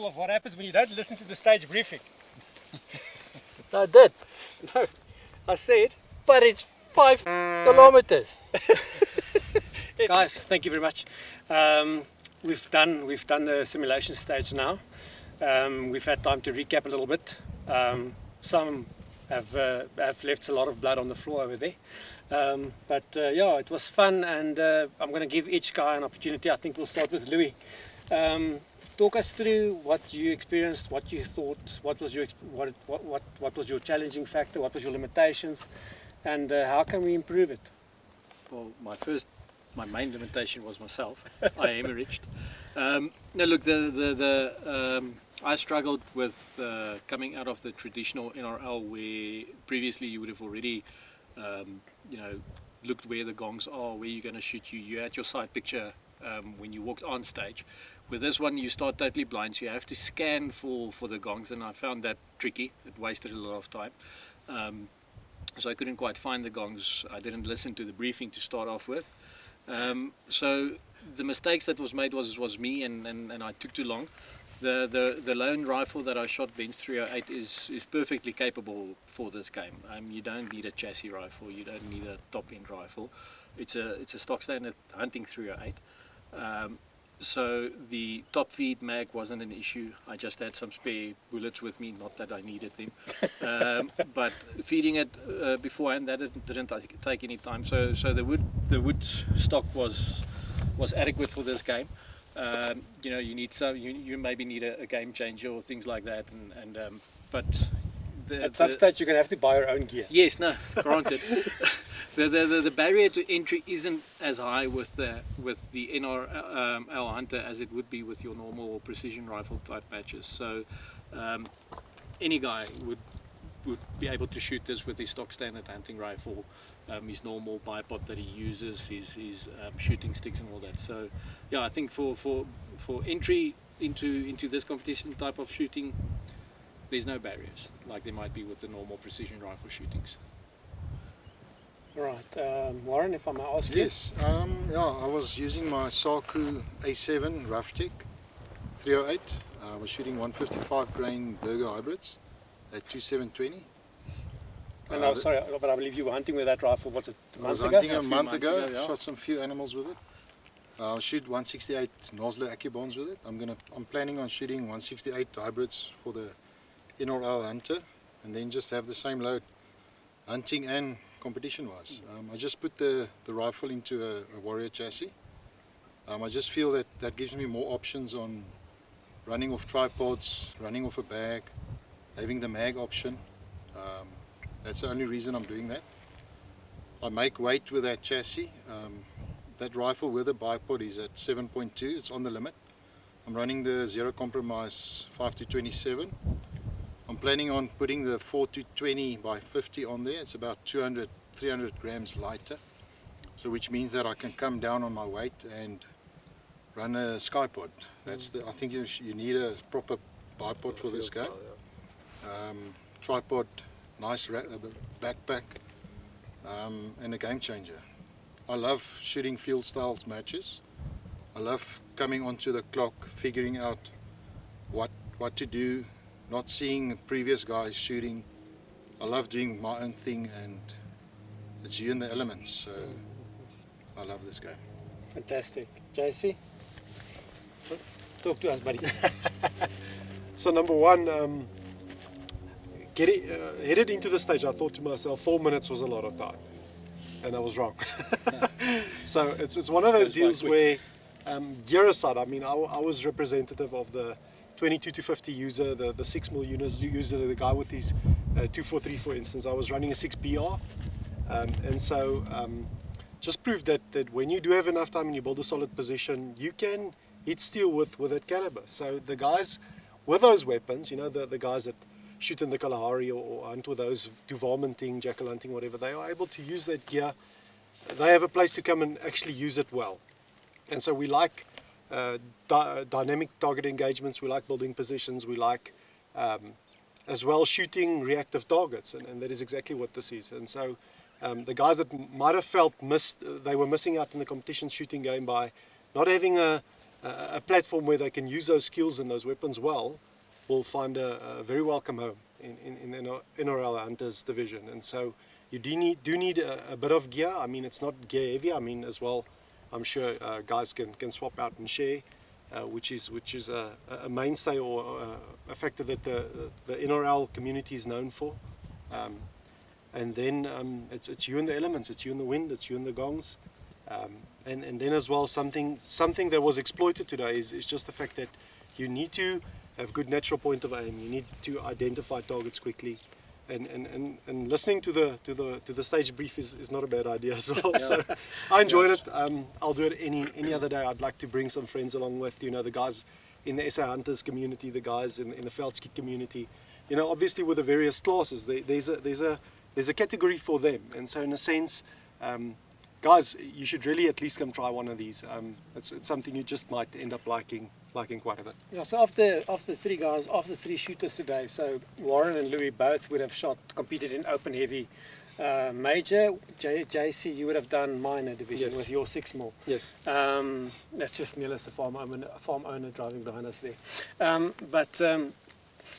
of what happens when you don't listen to the stage briefing. No, I did. No, I said, but it's 5 kilometers. Guys, thank you very much. We've done the simulation stage now. We've had time to recap a little bit. Some have left a lot of blood on the floor over there. But yeah, it was fun, and I'm going to give each guy an opportunity. I think we'll start with Louis. Talk us through what you experienced, what you thought, what was your challenging factor, what was your limitations, and how can we improve it? Well, my main limitation was myself. I hemorrhaged. No, look, I struggled with coming out of the traditional NRL, where previously you would have already, looked where the gongs are, where you're going to shoot you. You had your side picture when you walked on stage. With this one, you start totally blind, so you have to scan for the gongs, and I found that tricky. It wasted a lot of time. So I couldn't quite find the gongs. I didn't listen to the briefing to start off with. So the mistakes that was made was me, and I took too long. The lone rifle that I shot, Bench 308, is perfectly capable for this game. You don't need a chassis rifle, you don't need a top-end rifle. It's a stock standard hunting 308. So the top feed mag wasn't an issue. I just had some spare bullets with me, not that I needed them. But feeding it beforehand, that didn't take any time. So the wood stock was adequate for this game. You need you maybe need a game changer or things like that, but at some stage you're going to have to buy your own gear. Yes, no, granted. The barrier to entry isn't as high with the NRL Hunter as it would be with your normal precision rifle type matches. So any guy would be able to shoot this with his stock standard hunting rifle, his normal bipod that he uses, his shooting sticks and all that. So yeah, I think for entry into this competition type of shooting, there's no barriers like there might be with the normal precision rifle shootings. Right, Warren, if I may ask you. Yes, I was using my Saku A7 Roughtech 308. I was shooting 155 grain Burger hybrids at 2720. And I'm sorry, but I believe you were hunting with that rifle, was it a month ago? I was hunting a few month months ago, ago, yeah. shot some few animals with it. I'll shoot 168 Nosler Accubons with it. I'm planning on shooting 168 hybrids for the NRL Hunter, and then just have the same load, hunting and competition-wise. I just put the rifle into a Warrior chassis. I just feel that gives me more options on running off tripods, running off a bag, having the mag option. That's the only reason I'm doing that. I make weight with that chassis. That rifle with a bipod is at 7.2, it's on the limit. I'm running the Zero Compromise 5-27. I'm planning on putting the 4-20 by 50 on there. It's about 200-300 grams lighter. So which means that I can come down on my weight and run a Skypod. I think you need a proper bipod for this guy. Tripod, nice backpack, and a game changer. I love shooting field styles matches. I love coming onto the clock, figuring out what to do, not seeing previous guys shooting. I love doing my own thing, and it's you in the elements, so I love this game. Fantastic. JC? Talk to us, buddy. So number one, headed into the stage, I thought to myself 4 minutes was a lot of time, and I was wrong. So it's one of those deals where gear aside, I mean, I was representative of the 22 to 50 user, the 6mm user, the guy with his 243, for instance. I was running a 6BR, and so just proved that when you do have enough time and you build a solid position, you can hit steel with that caliber. So the guys with those weapons, the guys that shoot in the Kalahari or hunt with those varminting, jackal hunting, whatever, they are able to use that gear. They have a place to come and actually use it well. And so we like dynamic target engagements, we like building positions, we like as well shooting reactive targets, and that is exactly what this is. And so the guys that might have felt they were missing out in the competition shooting game by not having a a platform where they can use those skills and those weapons well, will find a very welcome home in NRL Hunters division. And so you do need a bit of gear. I mean, it's not gear heavy. I mean, as well, I'm sure guys can swap out and share, which is a mainstay or a factor that the NRL community is known for. And then it's you in the elements, it's you in the wind, it's you in the gongs. And then as well, something that was exploited today is just the fact that you need to have good natural point of aim. You need to identify targets quickly. And listening to the stage brief is not a bad idea as well. So I enjoyed it. I'll do it any other day. I'd like to bring some friends along with, you know, the guys in the SA Hunters community, the guys in the Veldski community. You know, obviously with the various classes, there's a category for them. And so in a sense, guys, you should really at least come try one of these. It's something you just might end up liking quite a bit. Yeah, so of the three guys, of the three shooters today, so Warren and Louis both would have competed in open heavy major. JC, you would have done minor division with your 6 more. Yes. That's just Niels, the farm owner driving behind us there.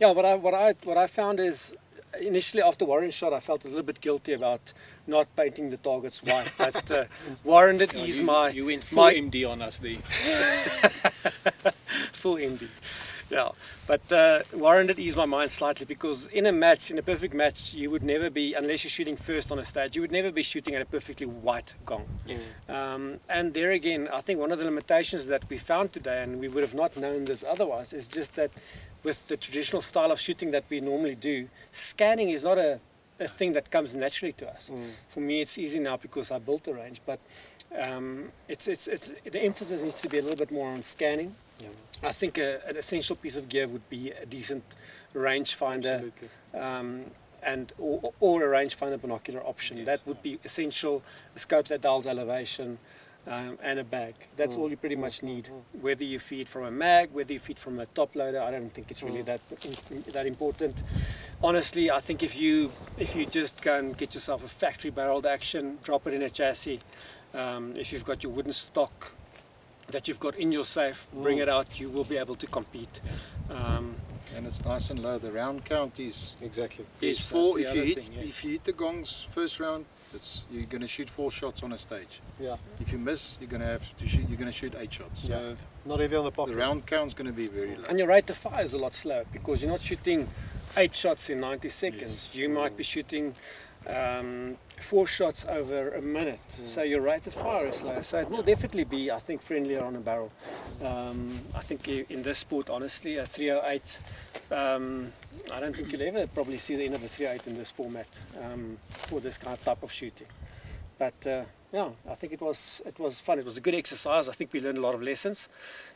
Yeah, what I found is, initially after Warren's shot, I felt a little bit guilty about not painting the targets white, but Warren did ease You went full MD on us there. Full MD, yeah. But Warren did ease my mind slightly, because in a perfect match, you would never be, unless you're shooting first on a stage, you would never be shooting at a perfectly white gong. And there again, I think one of the limitations that we found today, and we would have not known this otherwise, is just that with the traditional style of shooting that we normally do, scanning is not a thing that comes naturally to us. For me, it's easy now because I built the range, but the emphasis needs to be a little bit more on scanning. I think an essential piece of gear would be a decent rangefinder, or a rangefinder binocular option. That would be essential. A scope that dials elevation, and a bag. That's all you pretty much need. Whether you feed from a mag, whether you feed from a top loader, I don't think it's really that important. Honestly, I think if you just go and get yourself a factory barreled action, drop it in a chassis. If you've got your wooden stock that you've got in your safe, bring it out. You will be able to compete. And it's nice and low. The round count is Exactly. is 4. If you hit the gongs first round, you're going to shoot 4 shots on a stage. Yeah. If you miss, you're going to have to shoot. You're going to shoot 8 shots. So not heavy on the pocket. the round count's going to be very low. And your rate of fire is a lot slower, because you're not shooting 8 shots in 90 seconds. You might be shooting 4 shots over a minute. So your rate of fire is lower. So it will definitely be, I think, friendlier on a barrel. I think in this sport, honestly, a 308. I don't think you'll ever probably see the end of a 308 in this format for this kind of type of shooting. But yeah, I think it was fun. It was a good exercise. I think we learned a lot of lessons,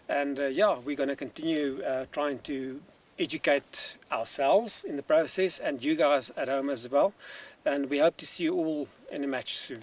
and yeah, we're going to continue trying to educate ourselves in the process, and you guys at home as well. And we hope to see you all in a match soon.